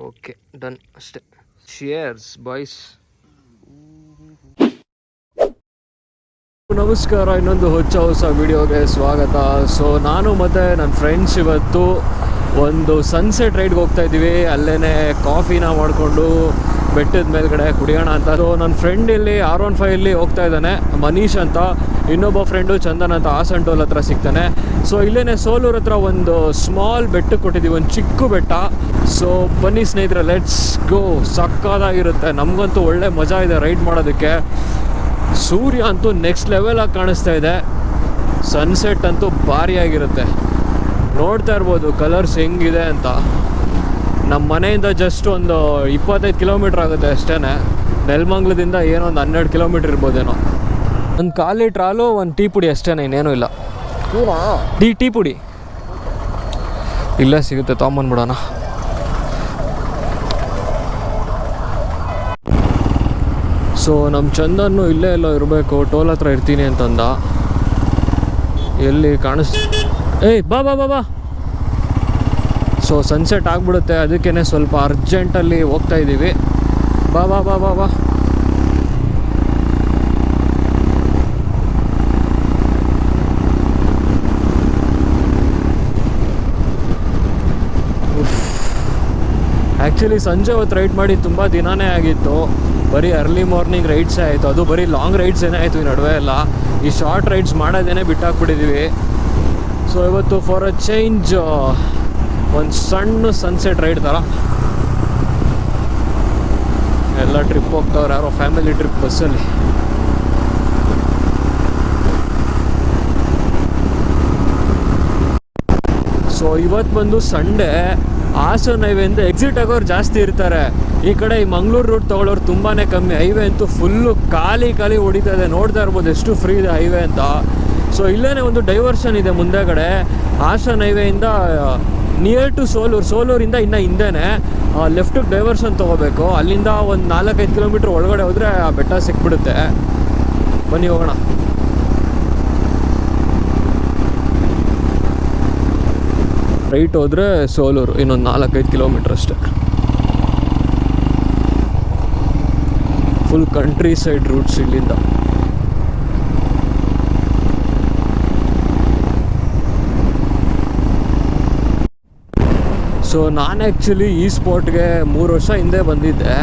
Okay done ಅಷ್ಟೇ. ಶಿಯರ್ಸ್ boys. ನಮಸ್ಕಾರ, ಇನ್ನೊಂದು ಹೊಸ ವಿಡಿಯೋಗೆ ಸ್ವಾಗತ. ಸೊ ನಾನು ಮತ್ತು ನನ್ನ ಫ್ರೆಂಡ್ಸ್ ಇವತ್ತು ಒಂದು ಸನ್ಸೆಟ್ ರೈಡ್ಗೆ ಹೋಗ್ತಾ ಇದ್ದೀವಿ. ಅಲ್ಲೇ ಕಾಫಿನ ಮಾಡಿಕೊಂಡು ಬೆಟ್ಟದ ಮೇಲ್ಗಡೆ ಕುಡಿಯೋಣ ಅಂತ. ಸೊ ನನ್ನ ಫ್ರೆಂಡ್ ಇಲ್ಲಿ R15 ಹೋಗ್ತಾ ಇದ್ದಾನೆ, ಮನೀಶ್ ಅಂತ. ಇನ್ನೊಬ್ಬ ಫ್ರೆಂಡು ಚಂದನ್ ಅಂತ ಆಸಂಟೋಲ್ ಹತ್ರ ಸಿಗ್ತಾನೆ. ಸೊ ಇಲ್ಲೇ ಸೋಲೂರ್ ಹತ್ರ ಒಂದು ಸ್ಮಾಲ್ ಬೆಟ್ಟಕ್ಕೆ ಕೊಟ್ಟಿದ್ದೀವಿ, ಒಂದು ಚಿಕ್ಕ ಬೆಟ್ಟ. ಸೊ ಬನ್ನಿ ಸ್ನೇಹಿತರೆ, ಲೆಟ್ಸ್ ಗೋ. ಸಕ್ಕತ್ತಾಗಿರುತ್ತೆ, ನಮಗಂತೂ ಒಳ್ಳೆ ಮಜಾ ಇದೆ ರೈಡ್ ಮಾಡೋದಕ್ಕೆ. ಸೂರ್ಯ ಅಂತೂ ನೆಕ್ಸ್ಟ್ ಲೆವೆಲಾಗಿ ಕಾಣಿಸ್ತಾ ಇದೆ, ಸನ್ಸೆಟ್ ಅಂತೂ ಭಾರಿಯಾಗಿರುತ್ತೆ. ನೋಡ್ತಾ ಇರ್ಬೋದು ಕಲರ್ಸ್ ಹೆಂಗಿದೆ ಅಂತ. ನಮ್ಮ ಮನೆಯಿಂದ ಜಸ್ಟ್ ಒಂದು 25 ಕಿಲೋಮೀಟ್ರ್ ಆಗುತ್ತೆ ಅಷ್ಟೇ. ನೆಲಮಂಗ್ಲದಿಂದ ಏನೋ ಒಂದು 12 ಕಿಲೋಮೀಟ್ರ್ ಇರ್ಬೋದೇನೋ. ಒಂದು 1/4 ಲೀಟ್ರ್ ಹಾಲು, ಒಂದು ಟೀ ಪುಡಿ ಅಷ್ಟೇ, ಇನ್ನೇನೂ ಇಲ್ಲ. ಟೀ ಪುಡಿ ಇಲ್ಲೇ ಸಿಗುತ್ತೆ, ತೊಗೊಂಬಂದ್ಬಿಡೋಣ. ಸೊ ನಮ್ಮ ಚಂದನ್ನು ಇಲ್ಲೇ ಎಲ್ಲೋ ಇರಬೇಕು, ಟೋಲ್ ಹತ್ರ ಇರ್ತೀನಿ ಅಂತಂದ. ಎಲ್ಲಿ ಏಯ್ ಬಾ ಬಾ ಬಾ ಬಾ. ಸೊ ಸನ್ಸೆಟ್ ಆಗಿಬಿಡುತ್ತೆ, ಅದಕ್ಕೇ ಸ್ವಲ್ಪ ಅರ್ಜೆಂಟಲ್ಲಿ ಹೋಗ್ತಾ ಇದ್ದೀವಿ. ಬಾ ಬಾ ಬಾ ಬಾ ಬಾ. ಆ್ಯಕ್ಚುಲಿ ಸಂಜೆ ಹೊತ್ತು ರೈಡ್ ಮಾಡಿ ತುಂಬ ದಿನವೇ ಆಗಿತ್ತು. ಬರೀ ಅರ್ಲಿ ಮಾರ್ನಿಂಗ್ ರೈಡ್ಸೇ ಆಯಿತು, ಅದು ಬರೀ ಲಾಂಗ್ ರೈಡ್ಸ್ ಏನೇ ಆಯಿತು ಈ ನಡುವೆ ಎಲ್ಲ. ಈ ಶಾರ್ಟ್ ರೈಡ್ಸ್ ಮಾಡೋದೇನೆ ಬಿಟ್ಟಾಕ್ಬಿಟ್ಟಿದ್ದೀವಿ. ಸೊ ಇವತ್ತು ಫಾರ್ ಅ ಚೇಂಜ್ ಒಂದು ಸಣ್ಣ ಸನ್ಸೆಟ್ ರೈಡ್ ಥರ. ಎಲ್ಲ ಟ್ರಿಪ್ ಹೋಗ್ತಾವ್ರು, ಯಾರೋ ಫ್ಯಾಮಿಲಿ ಟ್ರಿಪ್ ಬಸ್ಸಲ್ಲಿ. ಸೊ ಇವತ್ತು ಬಂದು ಸಂಡೇ, ಹಾಸನ ಹೈವೇಯಿಂದ ಎಕ್ಸಿಟ್ ಆಗೋರು ಜಾಸ್ತಿ ಇರ್ತಾರೆ. ಈ ಕಡೆ ಈ ಮಂಗಳೂರು ರೂಟ್ ತೊಗೊಳ್ಳೋರು ತುಂಬಾ ಕಮ್ಮಿ. ಹೈವೇ ಅಂತೂ ಫುಲ್ಲು ಖಾಲಿ ಹೊಡಿತಾ ಇದೆ. ನೋಡ್ತಾ ಇರ್ಬೋದು ಎಷ್ಟು ಫ್ರೀ ಇದೆ ಹೈವೇ ಅಂತ. ಸೊ ಇಲ್ಲೇ ಒಂದು ಡೈವರ್ಷನ್ ಇದೆ ಮುಂದೆಗಡೆ, ಹಾಸನ ಹೈವೇಯಿಂದ ನಿಯರ್ ಟು ಸೋಲೂರಿಂದ ಇನ್ನು ಹಿಂದೆನೇ ಲೆಫ್ಟಿಗೆ ಡೈವರ್ಷನ್ ತೊಗೋಬೇಕು. ಅಲ್ಲಿಂದ ಒಂದು 4-5 ಕಿಲೋಮೀಟ್ರ್ ಒಳಗಡೆ ಹೋದರೆ ಆ ಬೆಟ್ಟ ಸಿಕ್ಬಿಡುತ್ತೆ. ಬನ್ನಿ ಹೋಗೋಣ. ರೈಟ್ ಹೋದರೆ ಸೋಲೂರು, ಇನ್ನೊಂದು 4-5 ಕಿಲೋಮೀಟ್ರ್ ಅಷ್ಟೆ. ಫುಲ್ ಕಂಟ್ರಿ ಸೈಡ್ ರೂಟ್ಸ್ ಇಲ್ಲಿಂದ. ಸೊ ನಾನು ಆ್ಯಕ್ಚುಲಿ ಈ ಸ್ಪಾಟ್ಗೆ 3 ವರ್ಷ ಹಿಂದೆ ಬಂದಿದ್ದೆ.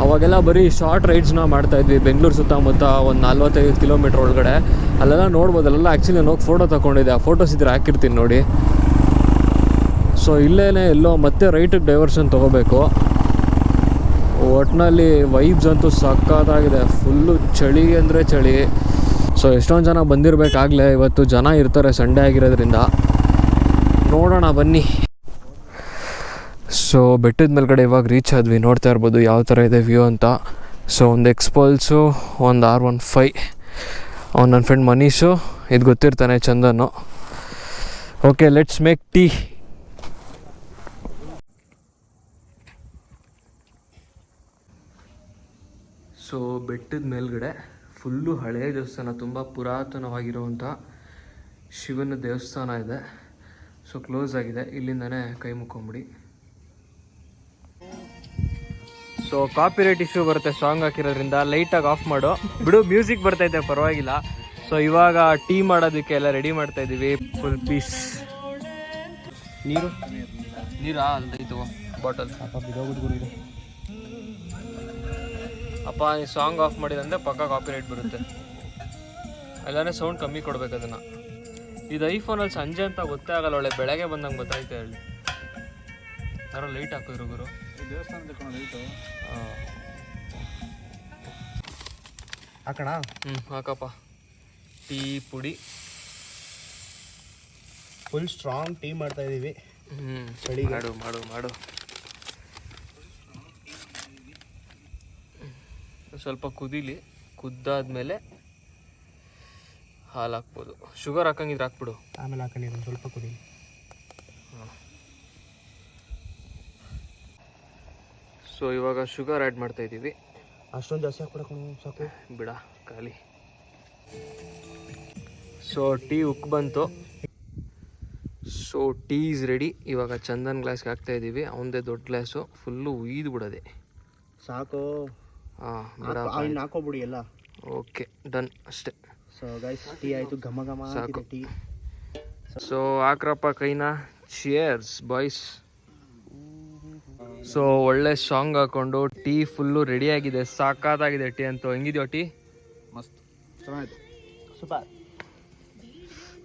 ಅವಾಗೆಲ್ಲ ಬರೀ ಶಾರ್ಟ್ ರೈಡ್ಸ್ನ ಮಾಡ್ತಾಯಿದ್ವಿ ಬೆಂಗಳೂರು ಸುತ್ತಮುತ್ತ ಒಂದು 45 ಕಿಲೋಮೀಟ್ರ್ ಒಳಗಡೆ. ಅಲ್ಲೆಲ್ಲ ನೋಡ್ಬೋದು. ಅಲ್ಲೆಲ್ಲ ಆ್ಯಕ್ಚುಲಿ ನಾನು ಹೋಗಿ ಫೋಟೋ ತೊಗೊಂಡಿದ್ದೆ, ಆ ಫೋಟೋಸ್ ಇದ್ರೆ ಹಾಕಿರ್ತೀನಿ ನೋಡಿ. ಸೊ ಇಲ್ಲೇ ಎಲ್ಲೋ ಮತ್ತೆ ರೈಟಿಗೆ ಡೈವರ್ಷನ್ ತೊಗೋಬೇಕು. ಒಟ್ಟಿನಲ್ಲಿ ವೈಬ್ಸ್ ಅಂತೂ ಸಕ್ಕತ್ತಾಗಿದೆ, ಫುಲ್ಲು ಚಳಿ ಅಂದರೆ ಚಳಿ. ಸೊ ಎಷ್ಟೊಂದು ಜನ ಬಂದಿರಬೇಕಾಗಲೇ, ಇವತ್ತು ಜನ ಇರ್ತಾರೆ ಸಂಡೇ ಆಗಿರೋದ್ರಿಂದ. ನೋಡೋಣ ಬನ್ನಿ. ಸೊ ಬೆಟ್ಟದ ಮೇಲ್ಗಡೆ ಇವಾಗ ರೀಚ್ ಆದ್ವಿ. ನೋಡ್ತಾ ಇರ್ಬೋದು ಯಾವ ಥರ ಇದೆ ವ್ಯೂ ಅಂತ. ಸೊ ಒಂದು ಎಕ್ಸ್ಪಲ್ಸು, ಒಂದು R15, ಅವ್ನು ನನ್ನ ಫ್ರೆಂಡ್ ಮನೀಶು, ಇದು ಗೊತ್ತಿರ್ತಾನೆ ಚಂದನ್ನು. Okay, let's make tea. So ಬೆಟ್ಟದ ಮೇಲ್ಗಡೆ ಫುಲ್ಲು ಹಳೆಯ ದೇವಸ್ಥಾನ, ತುಂಬ ಪುರಾತನವಾಗಿರುವಂಥ ಶಿವನ ದೇವಸ್ಥಾನ ಇದೆ. ಸೊ ಕ್ಲೋಸ್ ಆಗಿದೆ, ಇಲ್ಲಿಂದನೇ ಕೈ ಮುಕ್ಕೊಂಬಿಡಿ. ಸೊ ಕಾಪಿರೈಟ್ ಇಶ್ಯೂ ಬರುತ್ತೆ ಸಾಂಗ್ ಹಾಕಿರೋದ್ರಿಂದ, ಲೈಟಾಗಿ ಆಫ್ ಮಾಡು ಬಿಡು. ಮ್ಯೂಸಿಕ್ ಬರ್ತೈತೆ, ಪರವಾಗಿಲ್ಲ. ಸೊ ಇವಾಗ ಟೀ ಮಾಡೋದಕ್ಕೆ ಎಲ್ಲ ರೆಡಿ ಮಾಡ್ತಾ ಇದ್ದೀವಿ. Full peace. ನೀರಾ ಅಲ್ದೈತು ಬಾಟಲ್. ಅಪ್ಪ ಈ ಸಾಂಗ್ ಆಫ್ ಮಾಡಿದಂದರೆ ಪಕ್ಕ ಕಾಪಿರೈಟ್ ಬರುತ್ತೆ. ಎಲ್ಲನೇ ಸೌಂಡ್ ಕಮ್ಮಿ ಕೊಡ್ಬೇಕು ಅದನ್ನು. ಇದು ಐಫೋನಲ್ಲಿ ಸಂಜೆ ಅಂತ ಗೊತ್ತೇ ಆಗಲ್ಲ, ಒಳ್ಳೆ ಬೆಳಗ್ಗೆ ಬಂದಂಗೆ ಗೊತ್ತಾಯ್ತು. ಹೇಳಿ ಯಾರೋ ಲೈಟ್ ಹಾಕಿದ್ರು ಗುರು ದೇವಸ್ಥಾನದ ಲೈಟು. ಹಾಕೋಣ? ಹಾಕಪ್ಪ. ಟೀ ಪುಡಿ ಫುಲ್ ಸ್ಟ್ರಾಂಗ್ ಟೀ ಮಾಡ್ತಾ ಇದ್ದೀವಿ. ಚಳಿ ಮಾಡು ಮಾಡು ಮಾಡು. ಸ್ವಲ್ಪ ಕುದೀಲಿ, ಕುದ್ದಾದ್ಮೇಲೆ ಹಾಲು ಹಾಕ್ಬೋದು. ಶುಗರ್ ಹಾಕಂಗಿದ್ರೆ ಹಾಕ್ಬಿಡು, ಆಮೇಲೆ ಹಾಕೊಂಡಿದ್ದೀನಿ. ಸ್ವಲ್ಪ ಕುದೀಲಿ. ಸೊ ಇವಾಗ ಶುಗರ್ ಆ್ಯಡ್ ಮಾಡ್ತಾ ಇದ್ದೀವಿ. ಅಷ್ಟೊಂದು ಜಾಸ್ತಿ ಹಾಕ್ಬಿಡೋಣ, ಸಾಕು ಬಿಡ ಖಾಲಿ. ಸೊ ಟೀ ಉಕ್ಕು ಬಂತು. So tea is ready. ಇವಾಗ ಚಂದನ್ ಗ್ಲಾಸ್ಗೆ ಹಾಕ್ತಾ ಇದ್ದೀವಿ. ಅವನದೇ ದೊಡ್ಡ ಗ್ಲಾಸು ಫುಲ್ಲು ಉಯ್ದು ಬಿಡೋದೆ. ಸಾಕು. ಹಾಂ ಹಾಕೋಬಿಡಿ ಎಲ್ಲ. ಓಕೆ ಡನ್ ಅಷ್ಟೇ. ಸೊ ಗೈಸ್ ಟೀ ಆಯಿತು, ಘಮ ಘಮ ಸಾಕು. ಟೀ. ಸೊ ಹಾಕ್ರಪ್ಪ ಕೈನ. Cheers boys. ಸೊ ಒಳ್ಳೆ ಸಾಂಗ್ ಹಾಕೊಂಡು ಟೀ ಫುಲ್ಲು ರೆಡಿಯಾಗಿದೆ. ಸಾಕಾಗಿದೆ ಟೀ ಅಂತೂ. ಹೆಂಗಿದೆಯೋ ಟೀ? ಮಸ್ತ್ ಚೆನ್ನಾಗಿದೆ, ಸೂಪರ್.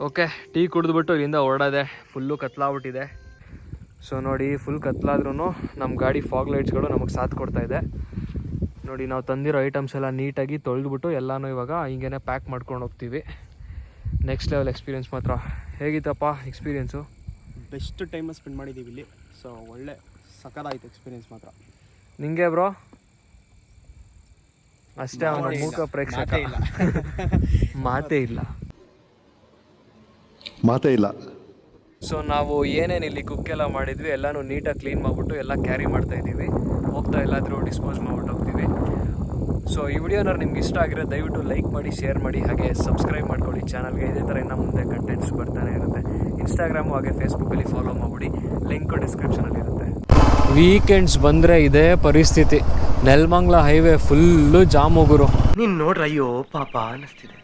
ಓಕೆ ಟೀ ಕುಡಿದ್ಬಿಟ್ಟು ಇಲ್ಲಿಂದ ಹೊರಡೋದೆ. ಫುಲ್ಲು ಕತ್ಲಾಗ್ಬಿಟ್ಟಿದೆ. ಸೊ ನೋಡಿ ಫುಲ್ ಕತ್ಲಾದ್ರೂ ನಮ್ಮ ಗಾಡಿ ಫಾಗ್ ಲೈಟ್ಸ್ಗಳು ನಮಗೆ ಸಾಥ್ ಕೊಡ್ತಾ ಇದೆ. ನೋಡಿ ನಾವು ತಂದಿರೋ ಐಟಮ್ಸ್ ಎಲ್ಲ ನೀಟಾಗಿ ತೊಳೆದ್ಬಿಟ್ಟು ಎಲ್ಲನೂ ಇವಾಗ ಹಿಂಗೇನೆ ಪ್ಯಾಕ್ ಮಾಡ್ಕೊಂಡು ಹೋಗ್ತೀವಿ. ನೆಕ್ಸ್ಟ್ ಲೆವೆಲ್ ಎಕ್ಸ್ಪೀರಿಯೆನ್ಸ್ ಮಾತ್ರ. ಹೇಗಿತ್ತಪ್ಪ ಎಕ್ಸ್ಪೀರಿಯೆನ್ಸು? ಬೆಸ್ಟ್ ಟೈಮ್ ಸ್ಪೆಂಡ್ ಮಾಡಿದ್ದೀವಿ ಇಲ್ಲಿ. ಸೊ ಒಳ್ಳೆ ಸಕಲಾಯಿತು ಎಕ್ಸ್ಪೀರಿಯೆನ್ಸ್ ಮಾತ್ರ. ನಿಂಗೆ ಬ್ರೋ? ಅಷ್ಟೇ, ಅವನ ಮೂಕ ಪ್ರೇಕ್ಷಕ. ಮಾತೇ ಇಲ್ಲ. ಸೊ ನಾವು ಏನೇನು ಇಲ್ಲಿ ಕುಕ್ಕೆಲ್ಲ ಮಾಡಿದ್ವಿ ಎಲ್ಲನೂ ನೀಟಾಗಿ ಕ್ಲೀನ್ ಮಾಡಿಬಿಟ್ಟು ಎಲ್ಲ ಕ್ಯಾರಿ ಮಾಡ್ತಾ ಇದ್ದೀವಿ. ಹೋಗ್ತಾ ಎಲ್ಲಾದರೂ ಡಿಸ್ಪೋಸ್ ಮಾಡ್ಬಿಟ್ಟು ಹೋಗ್ತೀವಿ. ಸೊ ಈ ವಿಡಿಯೋನ ನಿಮ್ಗೆ ಇಷ್ಟ ಆಗಿರೋ ದಯವಿಟ್ಟು ಲೈಕ್ ಮಾಡಿ, ಶೇರ್ ಮಾಡಿ, ಹಾಗೆ ಸಬ್ಸ್ಕ್ರೈಬ್ ಮಾಡ್ಕೊಳ್ಳಿ ಚಾನಲ್ಗೆ. ಇದೇ ಥರ ಇನ್ನು ಮುಂದೆ ಕಂಟೆಂಟ್ಸ್ ಬರ್ತಾನೆ ಇರುತ್ತೆ. ಇನ್ಸ್ಟಾಗ್ರಾಮು ಹಾಗೆ ಫೇಸ್ಬುಕ್ಕಲ್ಲಿ ಫಾಲೋ ಮಾಡಿಬಿಡಿ. ಲಿಂಕು ಡಿಸ್ಕ್ರಿಪ್ಷನಲ್ಲಿ ಇರುತ್ತೆ. ವೀಕೆಂಡ್ಸ್ ಬಂದರೆ ಇದೇ ಪರಿಸ್ಥಿತಿ. ನೆಲಮಂಗಲ ಹೈವೇ ಫುಲ್ಲು ಜಾಮ್ ಹೋಗೋರು. ನೀನು ನೋಡ್ರ, ಅಯ್ಯೋ ಪಾಪ ಅನ್ನಿಸ್ತಿದೆ.